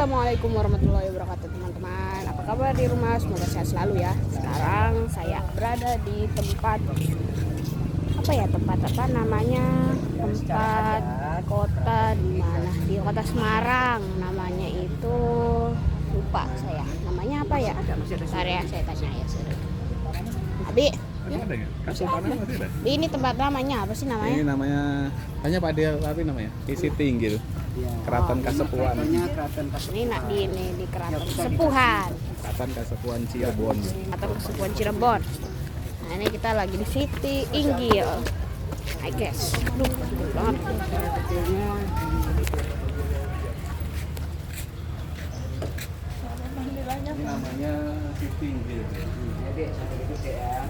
Assalamualaikum warahmatullahi wabarakatuh teman-teman. Apa kabar di rumah? Semoga sehat selalu ya. Sekarang saya berada di tempat tempat namanya, tempat kota di mana? Di kota Semarang. Namanya itu lupa saya. Namanya apa ya? Bentar ya, saya tanya ya. Abi, ini tempat namanya apa sih namanya? Ini namanya, tanya Pak Dia, tapi namanya Isi Tinggi tuh. Keraton Kasepuhan. Ini di Keraton Kasepuhan. Keraton Kasepuhan Cirebon. Keraton Kasepuhan Cirebon. Nah, ini kita lagi di Siti Inggil, I guess. Aduh, banget. Ini namanya Siti Inggil. Jadi itu ya.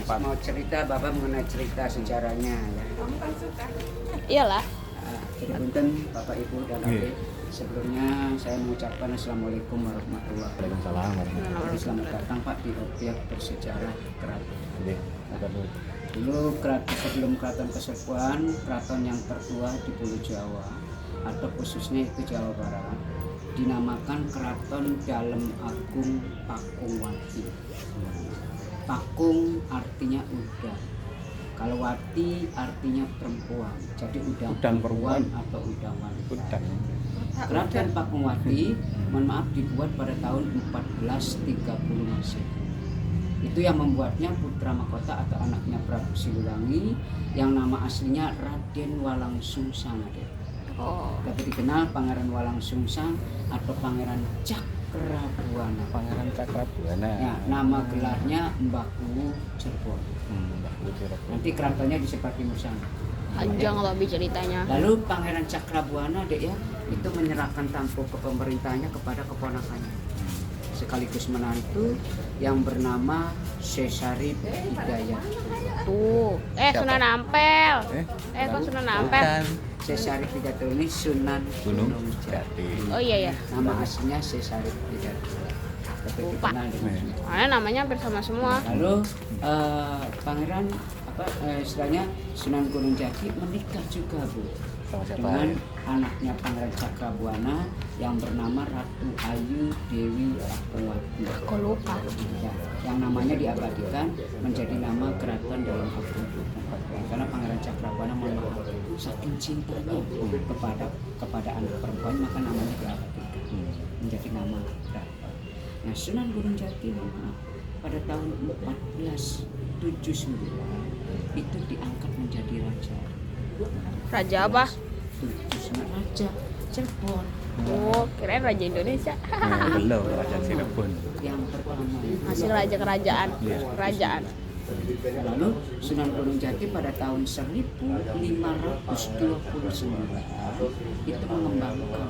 Mau cerita, Bapak mengenai cerita sejarahnya ya. Iyalah. Punten Bapak Ibu dan Adik. Sebelumnya saya mengucapkan Assalamualaikum warahmatullahi wabarakatuh. Waalaikumsalam. Selamat datang Pak di objek bersejarah keraton. Dulu sebelum Keraton Kasepuhan, keraton yang tertua di Pulau Jawa atau khususnya itu Jawa Barat, dinamakan Keraton Dalem Agung Pakungwati. Pakung artinya udang, kalau wati artinya perempuan, jadi udang perempuan atau udang wanita. Keraton Pakungwati, mohon maaf, dibuat pada tahun 1430 Masehi. Itu yang membuatnya putra mahkota atau anaknya Prabu Siliwangi yang nama aslinya Raden Walangsungsang. Tapi dikenal Pangeran Walangsungsang atau Pangeran Cakrabuana. Pangeran Cakrabuana. Ya, nama gelarnya Mbahku Cirebon. Nanti keratonnya di sebelah timur sana. Panjang loh ceritanya. Lalu Pangeran Cakrabuana ya, itu menyerahkan tampuk ke pemerintahnya kepada keponakannya, sekaligus menantu yang bernama Sesari Hidayat. Tuh, Sunan Ampel. Kok Sunan Ampel? Sesari Hidayat ini Sunan Gunung Jati. Oh iya ya. Nama aslinya Sesari Hidayat. Tapi Lupa. dikenal dengan itu. Karena namanya hampir sama semua. Lalu Pangeran istilahnya Sunan Gunung Jati menikah juga Bu dengan anaknya Pangeran Cakrabuana yang bernama Ratu Ayu Dewi Pakungwati. Aku lupa. Ya, yang namanya diabadikan menjadi nama Keraton Dalem Agung. Karena Pangeran Cakrabuana saking cintanya kepada anak perempuan, maka namanya diabadikan menjadi nama keraton. Nah, Sunan Gunung Jati pada tahun 1479 itu diangkat menjadi raja. Raja apa? Raja Cirebon. Oh, kirain Raja Indonesia. Belum, Raja Cirebon. Yang pertama Hasil raja kerajaan. Kerajaan. Lalu Sunan Gunung Jati pada tahun 1529 itu mengembangkan,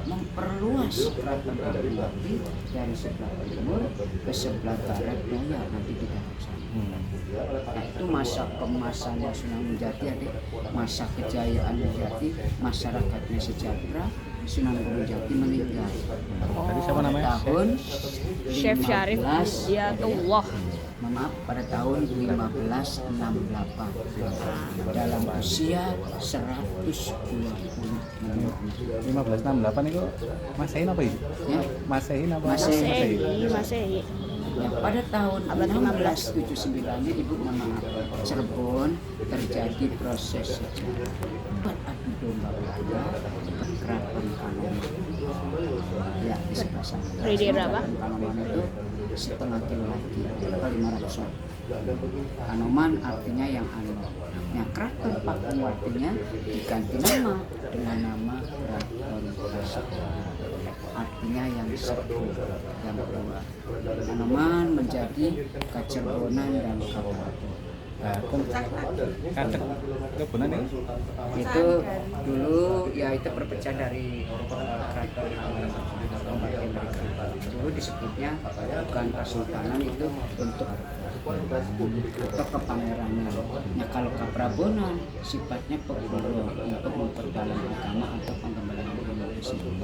memperluas Keraton Pakungwati dari sebelah timur ke sebelah barat daya nanti di dalam sana. Nah, itu masa kemasannya Sunan Gunung Jati, masa kejayaan Jati, masyarakatnya sejahtera. Sunan Gunung Jati meninggal. Tadi siapa namanya? Tahun Chef Syarif Hidayatullah. Maaf, pada tahun 1568 dalam usia 120 1568 itu Masehi apa itu? ya. Masehi apa? Masehi. Ya, pada tahun 1679 Ibu maaf, Cirebon terjadi proses sejarah adu domba Keraton Kanoman. Ya, di sebelah sana. Ridi berapa? Kanoman itu setengah kilo lagi, 500 watt. Kanoman artinya yang anu. Nah, Keraton Pakungwatinya diganti nama dengan nama Keraton Kasepuhan, artinya yang sepuh, yang tua. Kanoman menjadi Kacerbonan dan Kabupaten. Kadek kebunan Itu dulu ya itu perpecahan dari keraton dulu disebutnya bukan kesultanan, itu untuk kepangeranan. Nah, kalau Kaprabonan sifatnya pegoro untuk memperdalam agama atau pengembangan ilmu tersebut.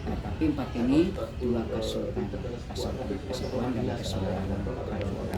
Nah, tapi empat ini dua kesultanan, Kasepuhan dan Kesultanan Keraton.